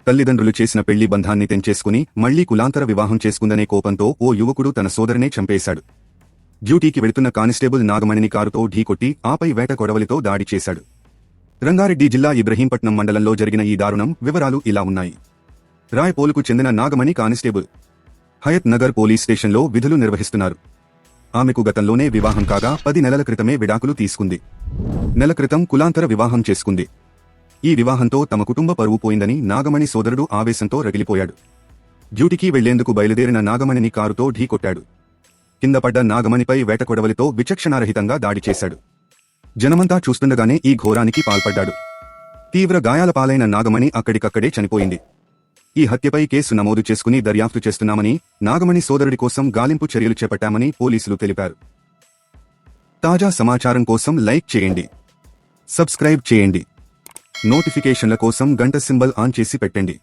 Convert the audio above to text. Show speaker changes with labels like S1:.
S1: తల్లిదండ్రులు చేసిన పెళ్లి బంధాన్ని తెంచేసుకుని మళ్లీ కులాంతర వివాహం చేసుకుందనే కోపంతో ఓ యువకుడు తన సోదరినే చంపేశాడు. డ్యూటీకి వెళుతున్న కానిస్టేబుల్ నాగమణిని కారుతో ఢీకొట్టి ఆపై వేట కొడవలితో దాడి చేశాడు. రంగారెడ్డి జిల్లా ఇబ్రహీంపట్నం మండలంలో జరిగిన ఈ దారుణం వివరాలు ఇలా ఉన్నాయి. రాయపోలుకు చెందిన నాగమణి కానిస్టేబుల్ హయత్ నగర్ పోలీస్ స్టేషన్లో విధులు నిర్వహిస్తున్నారు. ఆమెకు గతంలోనే వివాహం కాగా 10 నెలల క్రితమే విడాకులు తీసుకుంది. నెల క్రితం కులాంతర వివాహం చేసుకుంది. ఈ వివాహంతో తమ కుటుంబ పరువు పోయిందని నాగమణి సోదరుడు ఆవేశంతో రగిలిపోయాడు. డ్యూటీకి వెళ్లేందుకు బయలుదేరిన నాగమణిని కారుతో ఢీకొట్టాడు. కింద పడ్డ నాగమణిపై వేట కొడవలితో విచక్షణారహితంగా దాడి చేశాడు. జనమంతా చూస్తుండగానే ఈ ఘోరానికి పాల్పడ్డాడు. తీవ్ర గాయాల పాలైన నాగమణి అక్కడికక్కడే చనిపోయింది. ఈ హత్యపై కేసు నమోదు చేసుకుని దర్యాప్తు చేస్తున్నామని, నాగమణి సోదరుడి కోసం గాలింపు చర్యలు చేపట్టామని పోలీసులు తెలిపారు. తాజా సమాచారం కోసం లైక్ చేయండి, సబ్స్క్రైబ్ చేయండి, నోటిఫికేషన్ల కోసం గంట సింబల్ ఆన్ చేసి పెట్టండి.